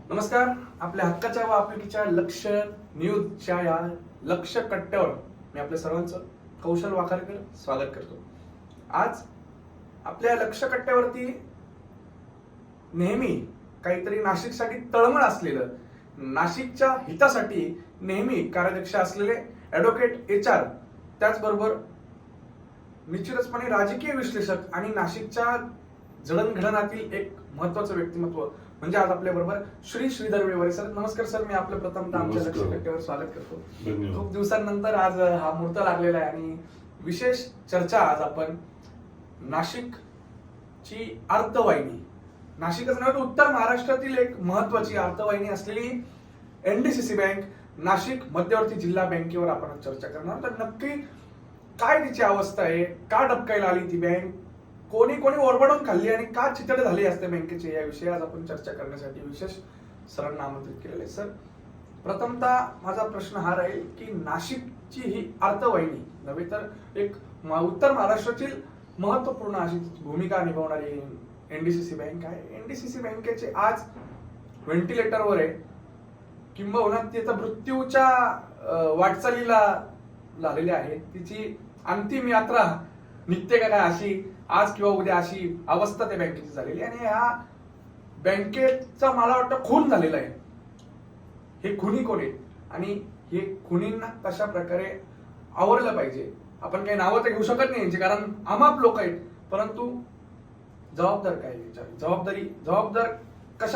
नमस्कार. आपल्या हक्काच्या व आपुलकीच्या लक्ष न्यूजच्या या लक्ष कट्ट्यावर मी आपल्या सर्वांचं कौशल वाखारकर स्वागत करतो. आज आपल्या लक्ष कट्ट्यावरती नेहमी काहीतरी नाशिकसाठी तळमळ असलेलं, नाशिकच्या हितासाठी नेहमी कार्याध्यक्ष असलेले ॲडव्होकेट HR, त्याचबरोबर निश्चितपणे राजकीय विश्लेषक आणि नाशिकच्या जडणघडणातील एक महत्वाचं व्यक्तिमत्व म्हणजे आज आपल्या बरोबर श्रीधर वेवरे सर. नमस्कार सर. मी आपलं प्रथमतः आमच्या लक्ष कट्ट्यावर स्वागत करतो. खूप दिवसांनंतर आज हा मुहूर्त लागलेला आहे आणि विशेष चर्चा आज आपण नाशिकची अर्थवाहिनी, नाशिकच नव्हे तर उत्तर महाराष्ट्रातील एक महत्वाची अर्थवाहिनी असलेली NDCC बँक, नाशिक मध्यवर्ती जिल्हा बँकेवर आपण चर्चा करणार. तर नक्की काय तिची अवस्था आहे, का डबकायला आली ती बँक, कोणी ओरबडून खाल्ली आणि का चितड झाली असते बँकेची, याविषयी आज आपण चर्चा करण्यासाठी विशेष सरांना आमंत्रित केलेले आहे. सर, प्रथमतः माझा प्रश्न हा राहील की नाशिकची ही अर्थवाहिनी नव्हे तर एक उत्तर महाराष्ट्रातील महत्वपूर्ण अशी भूमिका निभावणारी NDCC बँक आहे. NDCC बँकेचे आज व्हेंटिलेटरवर आहे, किंबहुना ती आता मृत्यूच्या वाटचालीला झालेली आहे. तिची अंतिम यात्रा निघते का काय अशी आज किंवा उद्या अशी अवस्था त्या बँकेची झालेली आहे. आणि या बँकेचा मला वाटतं खून झालेला आहे. हे खुनी कोण आहेत आणि हे खुनींना कशा प्रकारे आवरलं पाहिजे. आपण काही नावं तर घेऊ शकत नाही यांची, कारण अमाप लोक आहेत, परंतु जबाबदार काय, जबाबदार कशा